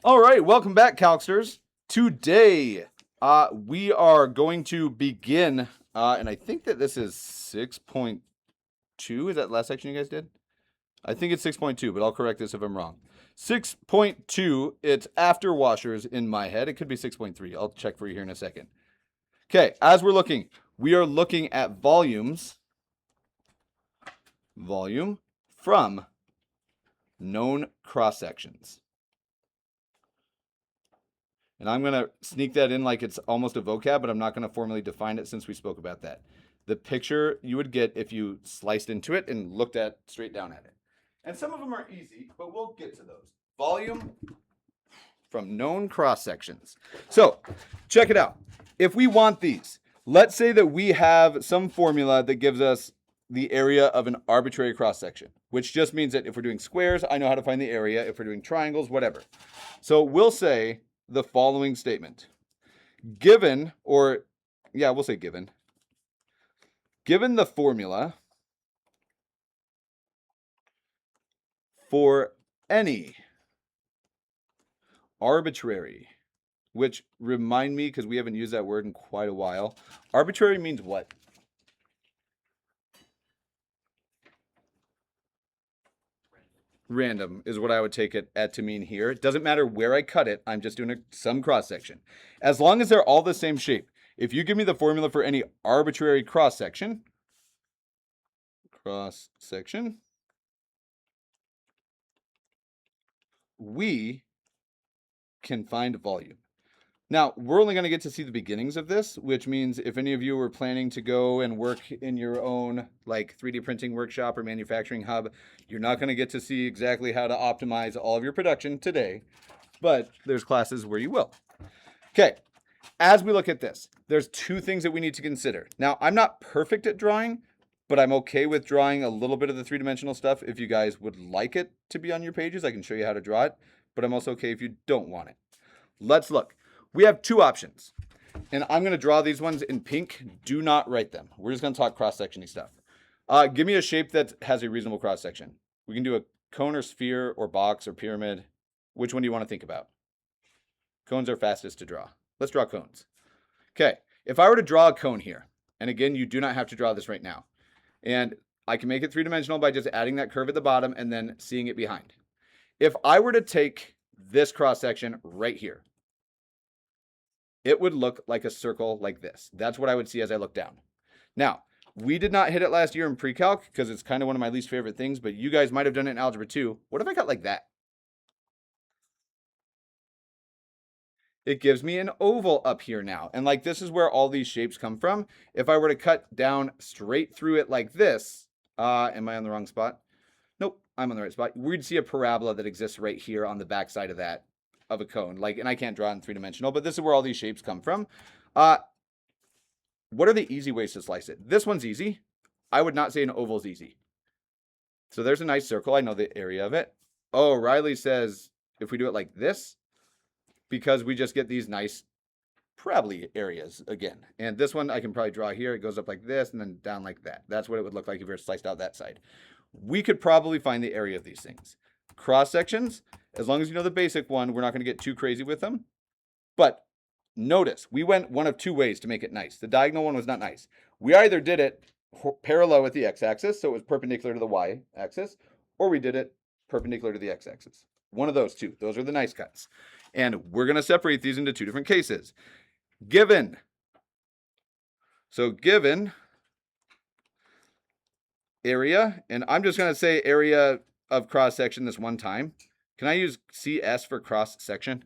All right, welcome back, Calcsters. Today, we are going to begin, and I think that this is 6.2. Is that the last section you guys did? I think it's 6.2, but I'll correct this if I'm wrong. 6.2, it's after washers in my head. It could be 6.3. I'll check for you here in a second. Okay, as we're looking, we are looking at volumes, volume from known cross sections. And I'm going to sneak that in like it's almost a vocab, but I'm not going to formally define it since we spoke about that. The picture you would get if you sliced into it and looked at straight down at it. And some of them are easy, but we'll get to those. Volume from known cross sections. So check it out. If we want these, let's say that we have some formula that gives us the area of an arbitrary cross section, which just means that if we're doing squares, I know how to find the area. If we're doing triangles, whatever. So we'll say the following statement. Given, or yeah, we'll say given. Given the formula for any arbitrary, which remind me, because we haven't used that word in quite a while. Arbitrary means what? Random is what I would take it to mean here. It doesn't matter where I cut it. I'm just doing some cross section. As long as they're all the same shape. If you give me the formula for any arbitrary cross section, we can find volume. Now, we're only going to get to see the beginnings of this, which means if any of you were planning to go and work in your own like 3D printing workshop or manufacturing hub, you're not going to get to see exactly how to optimize all of your production today, but there's classes where you will. Okay, as we look at this, there's two things that we need to consider. Now, I'm not perfect at drawing, but I'm okay with drawing a little bit of the three-dimensional stuff. If you guys would like it to be on your pages, I can show you how to draw it, but I'm also okay if you don't want it. Let's look. We have two options, and I'm going to draw these ones in pink. Do not write them. We're just going to talk cross-sectiony stuff. Give me a shape that has a reasonable cross-section. We can do a cone or sphere or box or pyramid. Which one do you want to think about? Cones are fastest to draw. Let's draw cones. Okay, if I were to draw a cone here, and again, you do not have to draw this right now, and I can make it three-dimensional by just adding that curve at the bottom and then seeing it behind. If I were to take this cross-section right here, it would look like a circle like this. That's what I would see as I look down. Now, we did not hit it last year in pre-calc because it's kind of one of my least favorite things, but you guys might have done it in algebra 2. What if I got like that? It gives me an oval up here now. And like this is where all these shapes come from. If I were to cut down straight through it like this, am I on the wrong spot? Nope, I'm on the right spot. We'd see a parabola that exists right here on the back side of that, of a cone. Like, and I can't draw in three-dimensional, but this is where all these shapes come from. What are the easy ways to slice it? This one's easy. I would not say an oval is easy. So there's a nice circle. I know the area of it. Oh, Riley says if we do it like this, because we just get these nice parabola areas again. And this one I can probably draw here. It goes up like this and then down like that. That's what it would look like if you were sliced out that side. We could probably find the area of these things. Cross sections, as long as you know the basic one, we're not going to get too crazy with them. But notice, we went one of two ways to make it nice. The diagonal one was not nice. We either did it parallel with the x-axis, so it was perpendicular to the y-axis, or we did it perpendicular to the x-axis. One of those two. Those are the nice cuts. And we're going to separate these into two different cases. Given. So given area, and I'm just going to say area of cross section this one time. Can I use CS for cross section?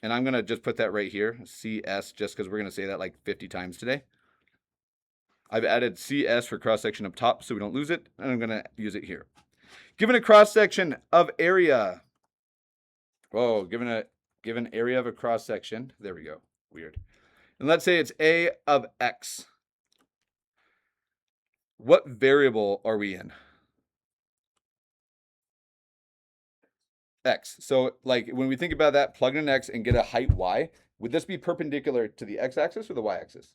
And I'm going to just put that right here, CS, just because we're going to say that like 50 times today. I've added CS for cross section up top so we don't lose it, and I'm going to use it here. Given a cross section of area. Oh, given area of a cross section. There we go. Weird. And let's say it's A of X. What variable are we in? X. So like when we think about that, plug in an X and get a height Y, would this be perpendicular to the X-axis or the Y-axis?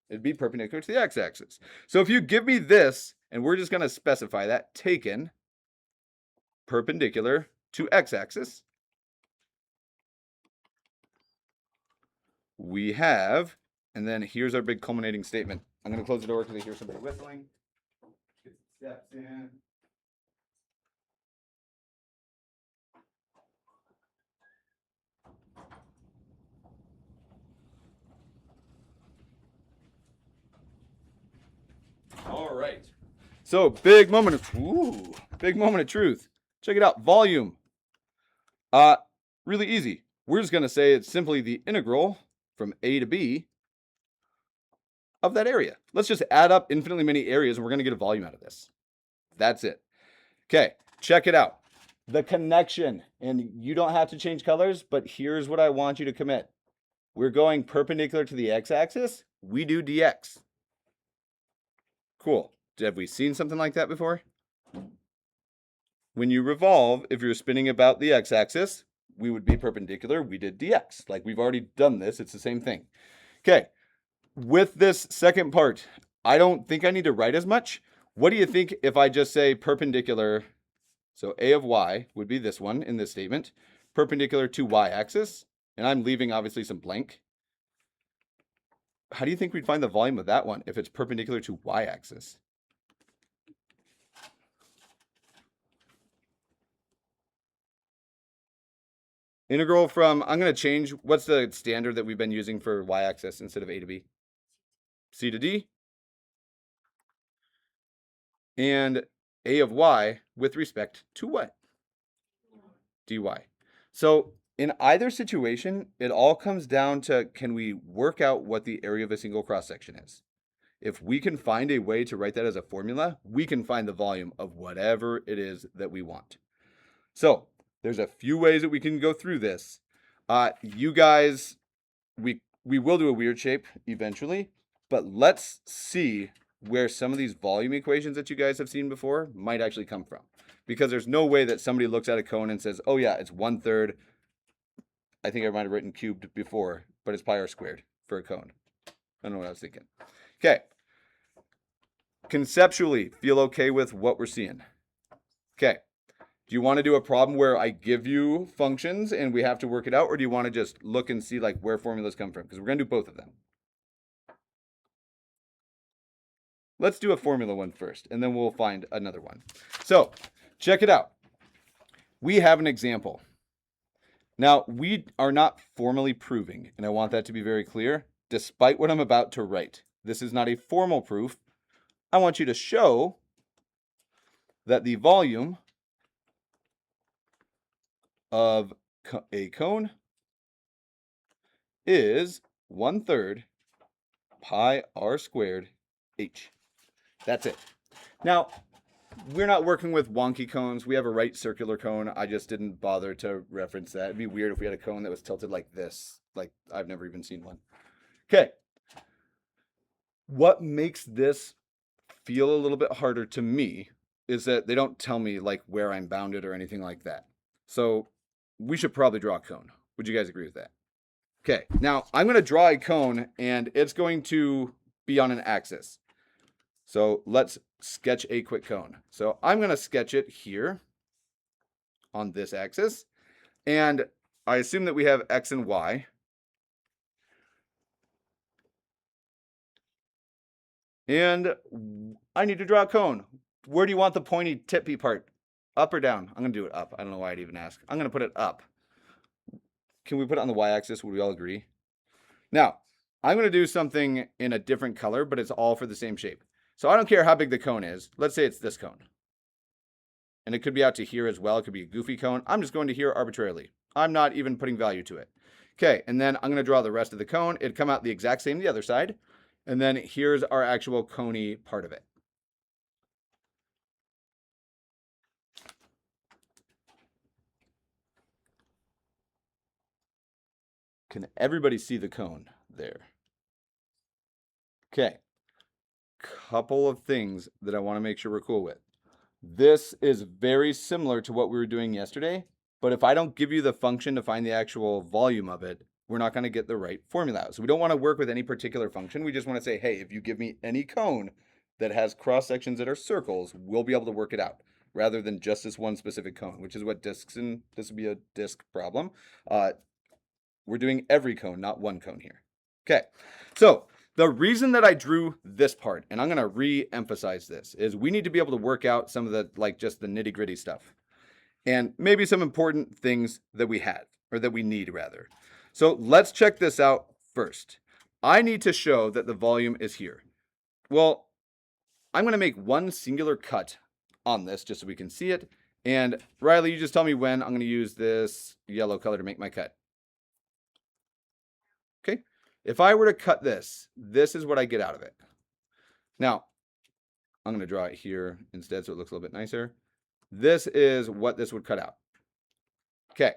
It'd be perpendicular to the X-axis. So if you give me this, and we're just going to specify that, taken perpendicular to x-axis, we have, and then here's our big culminating statement. I'm going to close the door because I hear somebody whistling. Get the steps in. All right. So big moment of truth. Check it out. Volume. Really easy. We're just going to say it's simply the integral from A to B of that area. Let's just add up infinitely many areas and we're going to get a volume out of this. That's it. Okay, check it out. The connection, and you don't have to change colors, but here's what I want you to commit. We're going perpendicular to the x-axis. We do dx. Cool. Have we seen something like that before? When you revolve, if you're spinning about the x-axis, we would be perpendicular. We did dx. Like we've already done this. It's the same thing. Okay. With this second part, I don't think I need to write as much. What do you think if I just say perpendicular? So A of y would be this one in this statement, perpendicular to y-axis, and I'm leaving obviously some blank. How do you think we'd find the volume of that one if it's perpendicular to y-axis? Integral from, I'm going to change, what's the standard that we've been using for y-axis instead of A to B? C to D. And A of y with respect to what? dy. So in either situation, it all comes down to, can we work out what the area of a single cross-section is? If we can find a way to write that as a formula, we can find the volume of whatever it is that we want. So there's a few ways that we can go through this. You guys, we will do a weird shape eventually, but let's see where some of these volume equations that you guys have seen before might actually come from. Because there's no way that somebody looks at a cone and says, oh yeah, it's 1/3. I think I might have written cubed before, but it's pi r squared for a cone. I don't know what I was thinking. Okay. Conceptually, feel okay with what we're seeing. Okay. Do you want to do a problem where I give you functions and we have to work it out, or do you want to just look and see like where formulas come from? Because we're going to do both of them. Let's do a formula one first, and then we'll find another one. So, check it out. We have an example. Now, we are not formally proving, and I want that to be very clear, despite what I'm about to write. This is not a formal proof. I want you to show that the volume of a cone is 1/3 pi r squared h. That's it. Now, we're not working with wonky cones. We have a right circular cone. I just didn't bother to reference that. It'd be weird if we had a cone that was tilted like this. Like, I've never even seen one. Okay. What makes this feel a little bit harder to me is that they don't tell me like where I'm bounded or anything like that. So we should probably draw a cone. Would you guys agree with that? Okay. Now, I'm going to draw a cone, and it's going to be on an axis. So let's sketch a quick cone. So I'm going to sketch it here on this axis. And I assume that we have x and y. And I need to draw a cone. Where do you want the pointy tippy part? Up or down? I'm going to do it up. I don't know why I'd even ask. I'm going to put it up. Can we put it on the y-axis? Would we all agree? Now, I'm going to do something in a different color, but it's all for the same shape. So I don't care how big the cone is. Let's say it's this cone. And it could be out to here as well. It could be a goofy cone. I'm just going to here arbitrarily. I'm not even putting value to it. Okay, and then I'm going to draw the rest of the cone. It'd come out the exact same the other side. And then here's our actual coney part of it. Can everybody see the cone there? Okay. Couple of things that I want to make sure we're cool with. This is very similar to what we were doing yesterday, but if I don't give you the function to find the actual volume of it, we're not going to get the right formula out. So we don't want to work with any particular function. We just want to say, hey, if you give me any cone that has cross sections that are circles, we'll be able to work it out. rather than just this one specific cone, which is what discs in, this would be a disc problem. We're doing every cone, not one cone here. Okay, so the reason that I drew this part, and I'm going to re-emphasize this, is we need to be able to work out some of the, like, just the nitty-gritty stuff. And maybe some important things that we had, or that we need rather. So let's check this out first. I need to show that the volume is here. Well, I'm going to make one singular cut on this just so we can see it. And Riley, you just tell me when I'm going to use this yellow color to make my cut. Okay, if I were to cut this, this is what I get out of it. Now, I'm going to draw it here instead so it looks a little bit nicer. This is what this would cut out. Okay.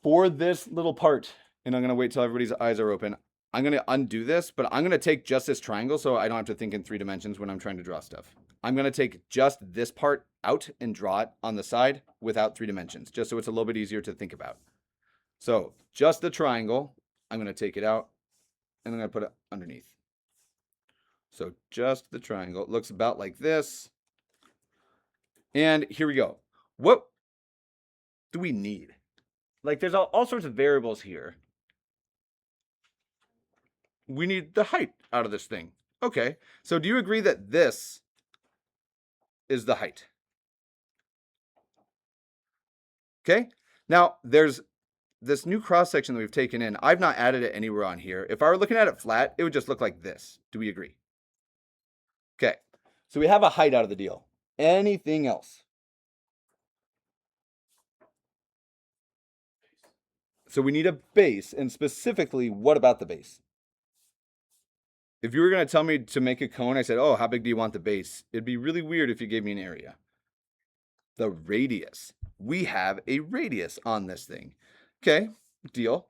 For this little part, and I'm going to wait till everybody's eyes are open, I'm going to undo this, but I'm going to take just this triangle so I don't have to think in 3 dimensions when I'm trying to draw stuff. I'm going to take just this part out and draw it on the side without 3 dimensions, just so it's a little bit easier to think about. So just the triangle, I'm going to take it out, and I'm going to put it underneath. So just the triangle. It looks about like this. And here we go. What do we need? Like, there's all sorts of variables here. We need the height out of this thing. Okay, so do you agree that this is the height? Okay, now there's this new cross section that we've taken in. I've not added it anywhere on here. If I were looking at it flat, it would just look like this. Do we agree? Okay, so we have a height out of the deal. Anything else? So we need a base, and specifically, what about the base? If you were going to tell me to make a cone, I said, oh, how big do you want the base? It'd be really weird if you gave me an area. The radius. We have a radius on this thing. Okay, deal.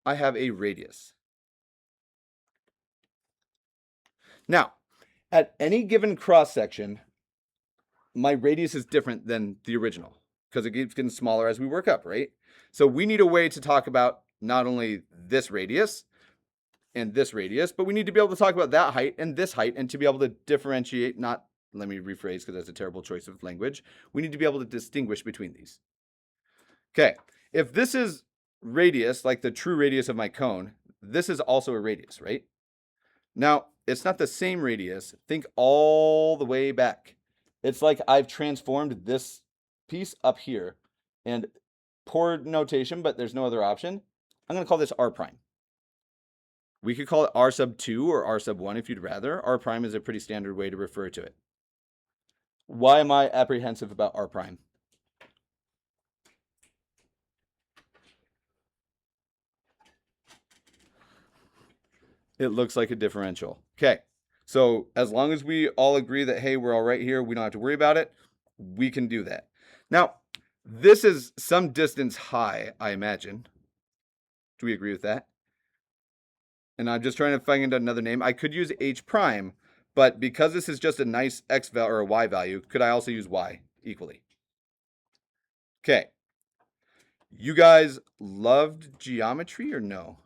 I have a radius. Now, at any given cross section, my radius is different than the original because it keeps getting smaller as we work up, right? So we need a way to talk about not only this radius and this radius, but we need to be able to talk about that height and this height, and to be able to differentiate, not, let me rephrase because that's a terrible choice of language. We need to be able to distinguish between these. Okay, if this is radius, like the true radius of my cone, this is also a radius, right? Now, it's not the same radius. Think all the way back. It's like I've transformed this piece up here, and poor notation, but there's no other option. I'm going to call this r prime. We could call it r sub 2 or r sub 1 if you'd rather. R prime is a pretty standard way to refer to it. Why am I apprehensive about r prime? It looks like a differential. Okay, so as long as we all agree that, hey, we're all right here, we don't have to worry about it, we can do that. Now, this is some distance high, I imagine. Do we agree with that? And I'm just trying to find another name. I could use h prime, but because this is just a nice x value or a y value, could I also use y equally? Okay. You guys loved geometry or no?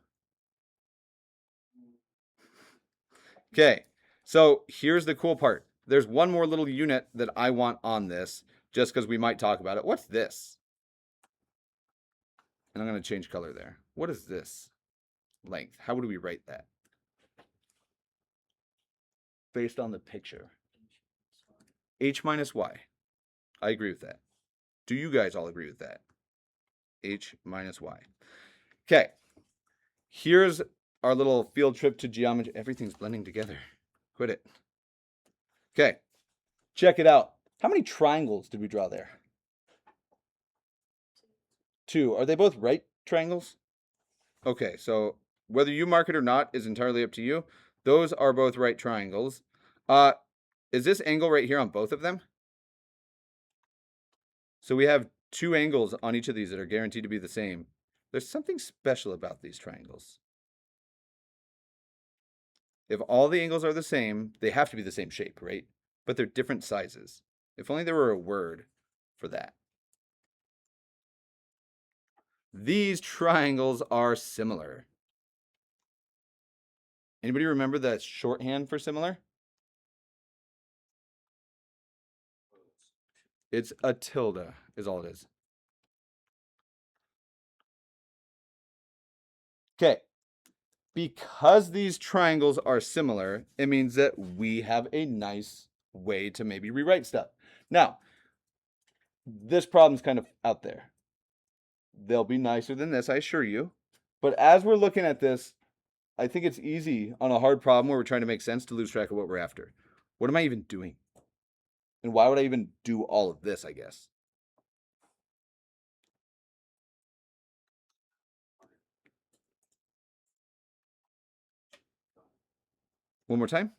Okay, so here's the cool part. There's one more little unit that I want on this, just because we might talk about it. What's this? And I'm going to change color there. What is this? Length. How would we write that? Based on the picture. H minus y. I agree with that. Do you guys all agree with that? H minus y. Okay. Here's our little field trip to geometry. Everything's blending together. Quit it. Okay. Check it out. How many triangles did we draw there? 2. Are they both right triangles? Okay, so whether you mark it or not is entirely up to you. Those are both right triangles. Is this angle right here on both of them? So we have 2 angles on each of these that are guaranteed to be the same. There's something special about these triangles. If all the angles are the same, they have to be the same shape, right? But they're different sizes. If only there were a word for that. These triangles are similar. Anybody remember the shorthand for similar? It's a tilde is all it is. Okay. Because these triangles are similar, it means that we have a nice way to maybe rewrite stuff. Now, this problem's kind of out there. They'll be nicer than this, I assure you. But as we're looking at this, I think it's easy on a hard problem where we're trying to make sense to lose track of what we're after. What am I even doing? And why would I even do all of this, I guess? One more time.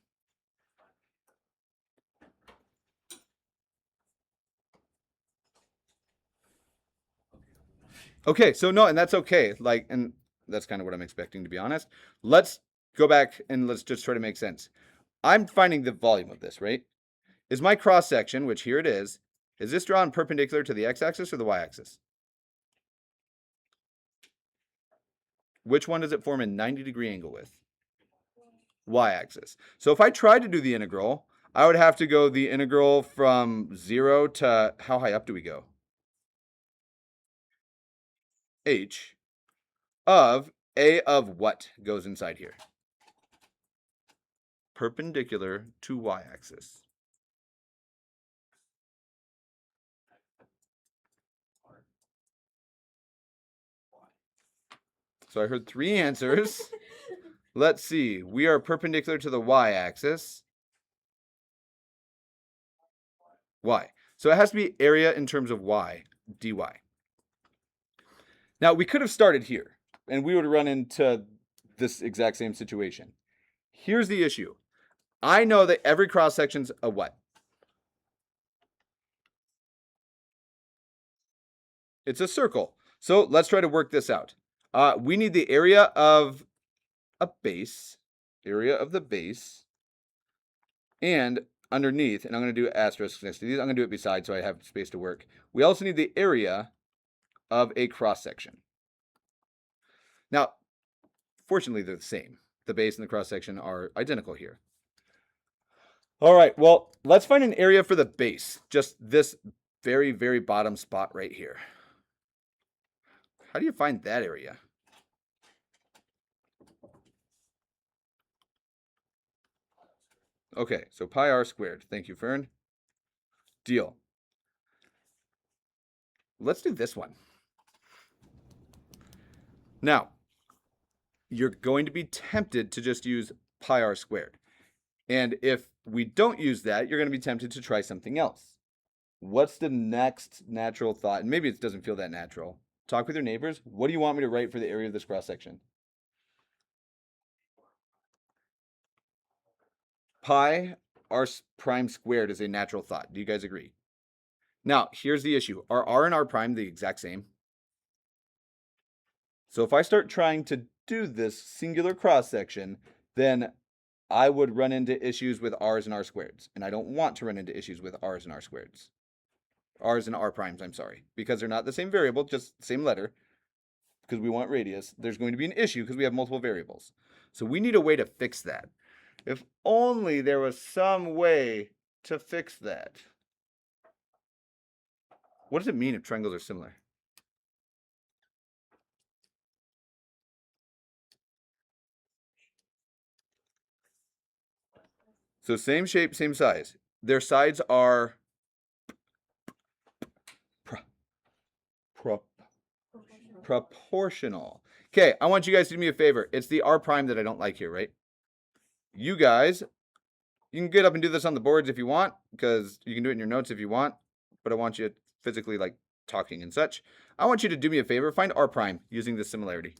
Okay, so no, and that's okay. Like, and that's kind of what I'm expecting, to be honest. Let's go back and let's just try to make sense. I'm finding the volume of this, right? Is my cross section, which here it is this drawn perpendicular to the x-axis or the y-axis? Which one does it form a 90-degree angle with? Y-axis. So if I tried to do the integral, I would have to go the integral from 0 to, how high up do we go? H of A of what goes inside here? Perpendicular to y-axis. So I heard 3 answers. Let's see. We are perpendicular to the y-axis. Y. So it has to be area in terms of y, dy. Now, we could have started here, and we would run into this exact same situation. Here's the issue. I know that every cross section's a what? It's a circle. So let's try to work this out. We need the area of a base, and underneath, and I'm going to do asterisks next to these. I'm going to do it beside so I have space to work. We also need the area of a cross section. Now, fortunately, they're the same. The base and the cross section are identical here. All right, well, let's find an area for the base. Just this very, very bottom spot right here. How do you find that area? Okay, so pi r squared. Thank you, Fern. Deal. Let's do this one. Now, you're going to be tempted to just use pi r squared. And if we don't use that, you're going to be tempted to try something else. What's the next natural thought? And maybe it doesn't feel that natural. Talk with your neighbors. What do you want me to write for the area of this cross section? Pi r prime squared is a natural thought. Do you guys agree? Now, here's the issue. Are r and r prime the exact same? So if I start trying to do this singular cross section, then I would run into issues with r's and r squareds. And I don't want to run into issues with r's and r squareds. R's and r primes, I'm sorry. Because they're not the same variable, just the same letter. Because we want radius. There's going to be an issue because we have multiple variables. So we need a way to fix that. If only there was some way to fix that. What does it mean if triangles are similar? So same shape, same size. Their sides are proportional. Okay, I want you guys to do me a favor. It's the r prime that I don't like here, right? You guys, you can get up and do this on the boards if you want, because you can do it in your notes if you want, but I want you physically like talking and such. I want you to do me a favor, find r prime using this similarity.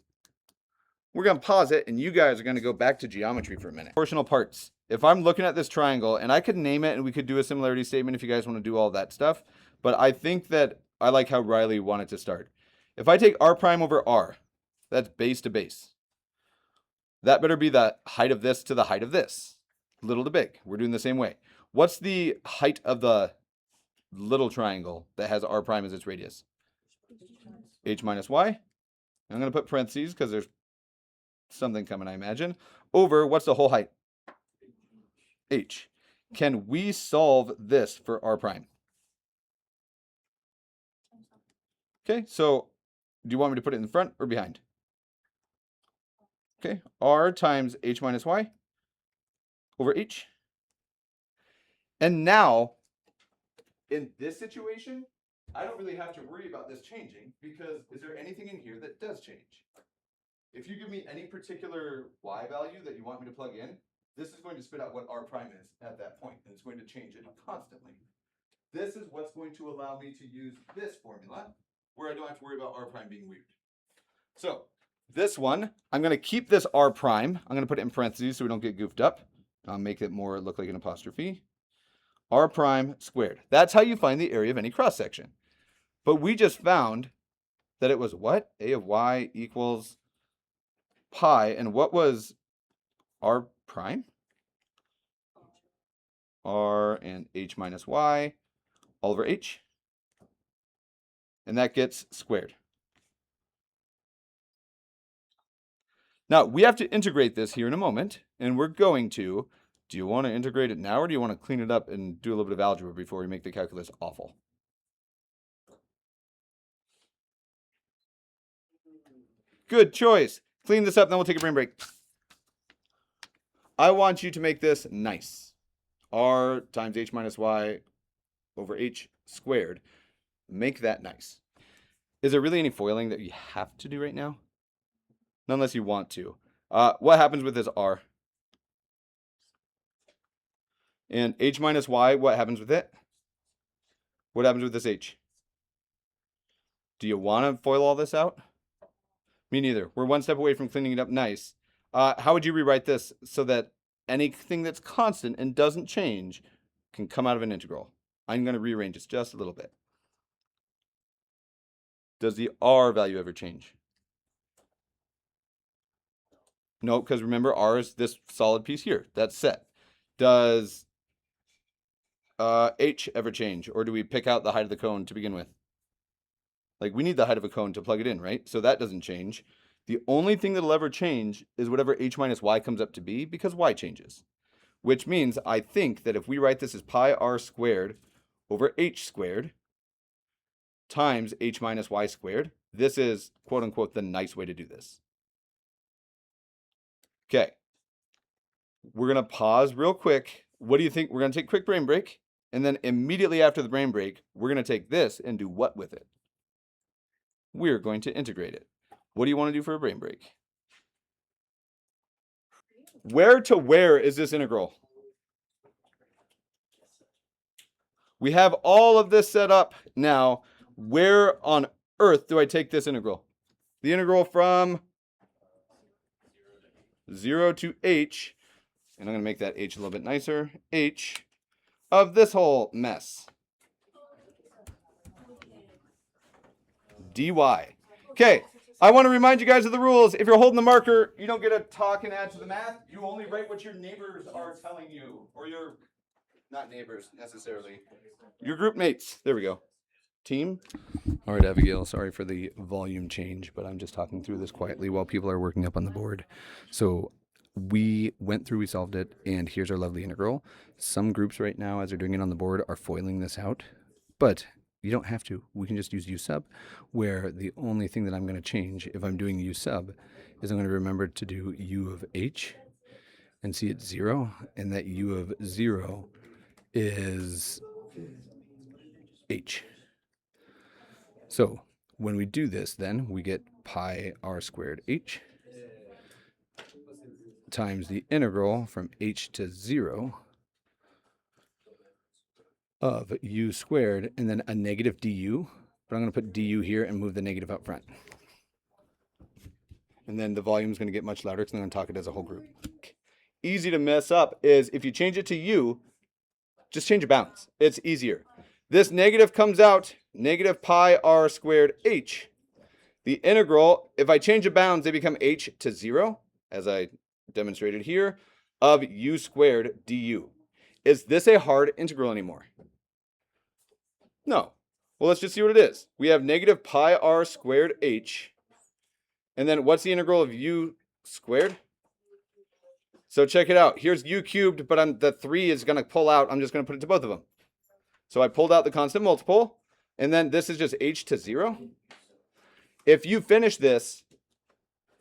We're going to pause it, and you guys are going to go back to geometry for a minute. Proportional parts. If I'm looking at this triangle, and I could name it, and we could do a similarity statement if you guys want to do all that stuff, but I think that I like how Riley wanted to start. If I take r prime over r, that's base to base. That better be the height of this to the height of this. Little to big. We're doing the same way. What's the height of the little triangle that has r prime as its radius? H minus y. I'm going to put parentheses because there's something coming, I imagine. Over, what's the whole height? H. Can we solve this for r prime? Okay, so do you want me to put it in the front or behind? Okay, r times h minus y over h. And now, in this situation, I don't really have to worry about this changing because is there anything in here that does change? If you give me any particular y value that you want me to plug in, this is going to spit out what r prime is at that point, and it's going to change it constantly. This is what's going to allow me to use this formula where I don't have to worry about r prime being weird. So this one, I'm going to keep this r prime. I'm going to put it in parentheses so we don't get goofed up. I'll make it more look like an apostrophe. R prime squared. That's how you find the area of any cross section. But we just found that it was what? A of y equals pi. And what was r prime? R and h minus y all over h. And that gets squared. Now, we have to integrate this here in a moment, and we're going to. Do you want to integrate it now, or do you want to clean it up and do a little bit of algebra before we make the calculus awful? Good choice. Clean this up, then we'll take a brain break. I want you to make this nice. R times h minus y over h squared. Make that nice. Is there really any foiling that you have to do right now? Not unless you want to. What happens with this r? And h minus y, what happens with it? What happens with this h? Do you want to FOIL all this out? Me neither. We're one step away from cleaning it up nice. How would you rewrite this so that anything that's constant and doesn't change can come out of an integral? I'm going to rearrange this just a little bit. Does the r value ever change? No, because remember, r is this solid piece here. That's set. Does h ever change? Or do we pick out the height of the cone to begin with? Like, we need the height of a cone to plug it in, right? So that doesn't change. The only thing that'll ever change is whatever h minus y comes up to be, because y changes. Which means I think that if we write this as pi r squared over h squared times h minus y squared, this is, quote unquote, the nice way to do this. Okay. We're going to pause real quick. What do you think? We're going to take a quick brain break. And then immediately after the brain break, we're going to take this and do what with it? We're going to integrate it. What do you want to do for a brain break? Where to where is this integral? We have all of this set up now. Where on earth do I take this integral? The integral from 0 to h, and I'm going to make that h a little bit nicer, h of this whole mess. dy. Okay, I want to remind you guys of the rules. If you're holding the marker, you don't get to talk and add to the math. You only write what your neighbors are telling you, or your, not neighbors necessarily, your group mates. There we go. Team. All right, Abigail, sorry for the volume change, but I'm just talking through this quietly while people are working up on the board. So we went through, we solved it, and here's our lovely integral. Some groups right now, as they're doing it on the board, are foiling this out, but you don't have to. We can just use u sub, where the only thing that I'm going to change if I'm doing u sub is I'm going to remember to do u of h and see it's 0, and that u of 0 is h. So when we do this, then we get pi r squared h times the integral from h to 0 of u squared, and then a negative du, but I'm going to put du here and move the negative up front. And then the volume is going to get much louder because I'm going to talk it as a whole group. Easy to mess up is if you change it to u, just change your bounds. It's easier. This negative comes out, negative pi r squared h. The integral, if I change the bounds, they become h to 0, as I demonstrated here, of u squared du. Is this a hard integral anymore? No. Well, let's just see what it is. We have negative pi r squared h. And then what's the integral of u squared? So check it out. Here's u cubed, but the 3 is going to pull out. I'm just going to put it to both of them. So I pulled out the constant multiple. And then this is just h to 0. if you finish this,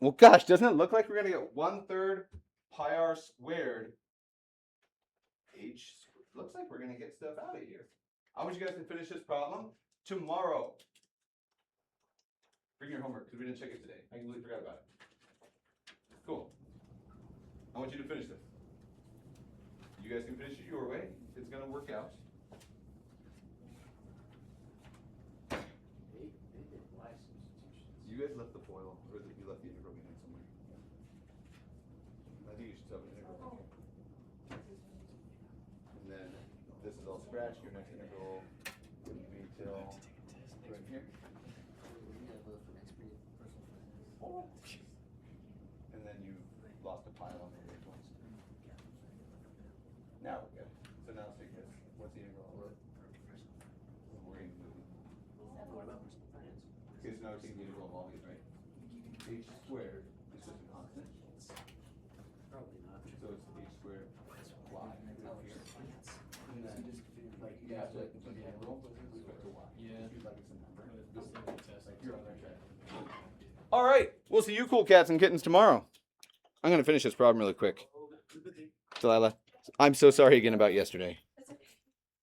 well, gosh, doesn't it look like we're going to get 1/3 pi r squared h? Looks like we're going to get stuff out of here. I want you guys to finish this problem tomorrow. Bring your homework, because we didn't check it today. I completely forgot about it. Cool. I want you to finish this. You guys can finish it your way. It's going to work out. You guys left the foil, or you left the integral behind somewhere. I think you should tell me integral back here. And then this is all scratched. Your next integral wouldn't be till right here. And then you lost a pile on the way twice. Now we're good. So now let's take this. What's the integral? We're going to move it. Okay, so now we're taking the integral of all these, right? H squared is just a constant. Probably not. So it's h squared y here. And then, like, you have to do the integral with respect to y. Yeah. Just like it's a number. Like you're on the track. All right, we'll see you cool cats and kittens tomorrow. I'm gonna finish this problem really quick. Delilah, I'm so sorry again about yesterday.